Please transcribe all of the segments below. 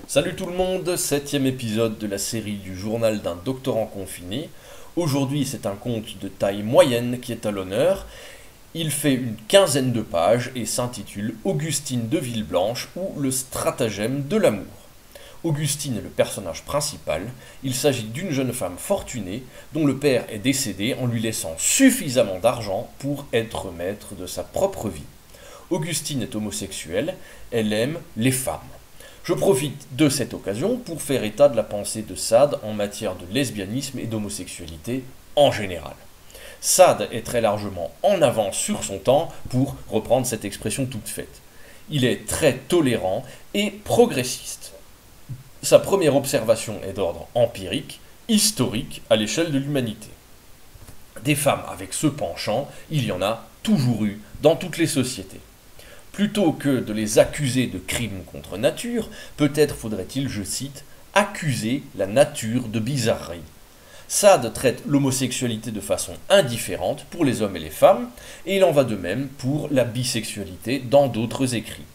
Salut tout le monde, septième épisode de la série du journal d'un doctorant confiné. Aujourd'hui c'est un conte de taille moyenne qui est à l'honneur. Il fait une quinzaine de pages et s'intitule Augustine de Villeblanche ou le stratagème de l'amour. Augustine est le personnage principal. Il s'agit d'une jeune femme fortunée dont le père est décédé en lui laissant suffisamment d'argent pour être maître de sa propre vie. Augustine est homosexuelle, elle aime les femmes. Je profite de cette occasion pour faire état de la pensée de Sade en matière de lesbianisme et d'homosexualité en général. Sade est très largement en avance sur son temps pour reprendre cette expression toute faite. Il est très tolérant et progressiste. Sa première observation est d'ordre empirique, historique à l'échelle de l'humanité. Des femmes avec ce penchant, il y en a toujours eu dans toutes les sociétés. Plutôt que de les accuser de crimes contre nature, peut-être faudrait-il, je cite, accuser la nature de bizarrerie. Sade traite l'homosexualité de façon indifférente pour les hommes et les femmes, et il en va de même pour la bisexualité dans d'autres écrits.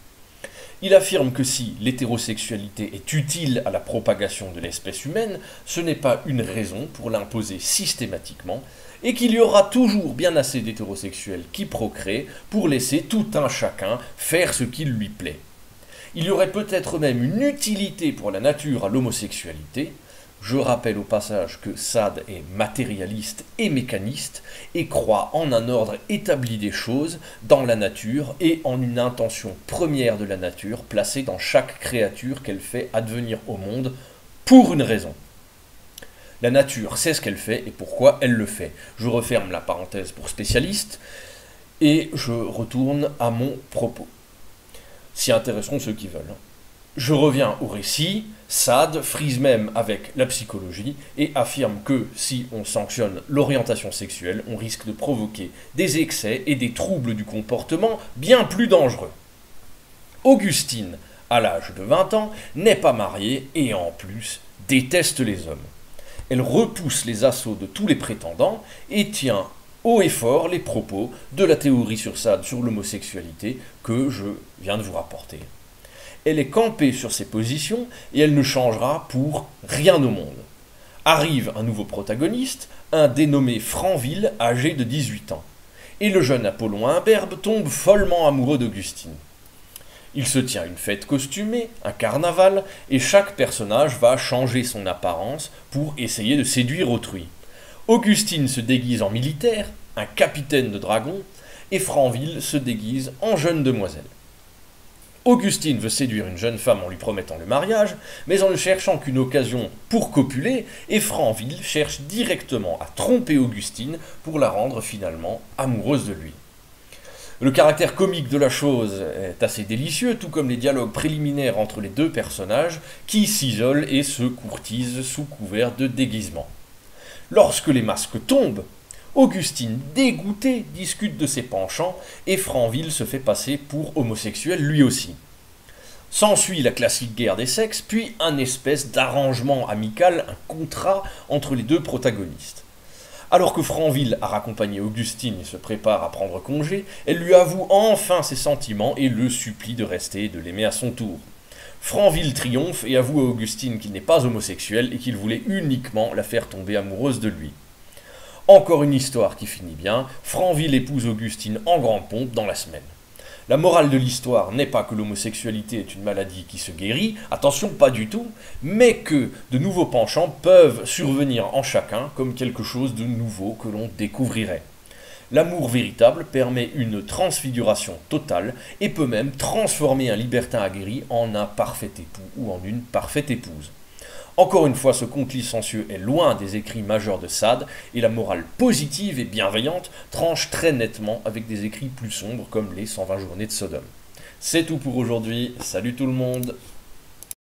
Il affirme que si l'hétérosexualité est utile à la propagation de l'espèce humaine, ce n'est pas une raison pour l'imposer systématiquement, et qu'il y aura toujours bien assez d'hétérosexuels qui procréent pour laisser tout un chacun faire ce qu'il lui plaît. Il y aurait peut-être même une utilité pour la nature à l'homosexualité. Je rappelle au passage que Sade est matérialiste et mécaniste et croit en un ordre établi des choses dans la nature et en une intention première de la nature placée dans chaque créature qu'elle fait advenir au monde pour une raison. La nature sait ce qu'elle fait et pourquoi elle le fait. Je referme la parenthèse pour spécialiste et je retourne à mon propos. S'y intéresseront ceux qui veulent. Je reviens au récit. Sade frise même avec la psychologie et affirme que si on sanctionne l'orientation sexuelle, on risque de provoquer des excès et des troubles du comportement bien plus dangereux. Augustine, à l'âge de 20 ans, n'est pas mariée et en plus déteste les hommes. Elle repousse les assauts de tous les prétendants et tient haut et fort les propos de la théorie sur Sade sur l'homosexualité que je viens de vous rapporter. Elle est campée sur ses positions et elle ne changera pour rien au monde. Arrive un nouveau protagoniste, un dénommé Franville, âgé de 18 ans. Et le jeune Apollon imberbe tombe follement amoureux d'Augustine. Il se tient une fête costumée, un carnaval, et chaque personnage va changer son apparence pour essayer de séduire autrui. Augustine se déguise en militaire, un capitaine de dragons, et Franville se déguise en jeune demoiselle. Augustine veut séduire une jeune femme en lui promettant le mariage, mais en ne cherchant qu'une occasion pour copuler, et Franville cherche directement à tromper Augustine pour la rendre finalement amoureuse de lui. Le caractère comique de la chose est assez délicieux, tout comme les dialogues préliminaires entre les deux personnages qui s'isolent et se courtisent sous couvert de déguisement. Lorsque les masques tombent, Augustine, dégoûtée, discute de ses penchants et Franville se fait passer pour homosexuel lui aussi. S'ensuit la classique guerre des sexes, puis un espèce d'arrangement amical, un contrat entre les deux protagonistes. Alors que Franville a raccompagné Augustine et se prépare à prendre congé, elle lui avoue enfin ses sentiments et le supplie de rester et de l'aimer à son tour. Franville triomphe et avoue à Augustine qu'il n'est pas homosexuel et qu'il voulait uniquement la faire tomber amoureuse de lui. Encore une histoire qui finit bien, Franville épouse Augustine en grande pompe dans la semaine. La morale de l'histoire n'est pas que l'homosexualité est une maladie qui se guérit, attention pas du tout, mais que de nouveaux penchants peuvent survenir en chacun comme quelque chose de nouveau que l'on découvrirait. L'amour véritable permet une transfiguration totale et peut même transformer un libertin aguerri en un parfait époux ou en une parfaite épouse. Encore une fois, ce conte licencieux est loin des écrits majeurs de Sade, et la morale positive et bienveillante tranche très nettement avec des écrits plus sombres comme les 120 journées de Sodome. C'est tout pour aujourd'hui, salut tout le monde!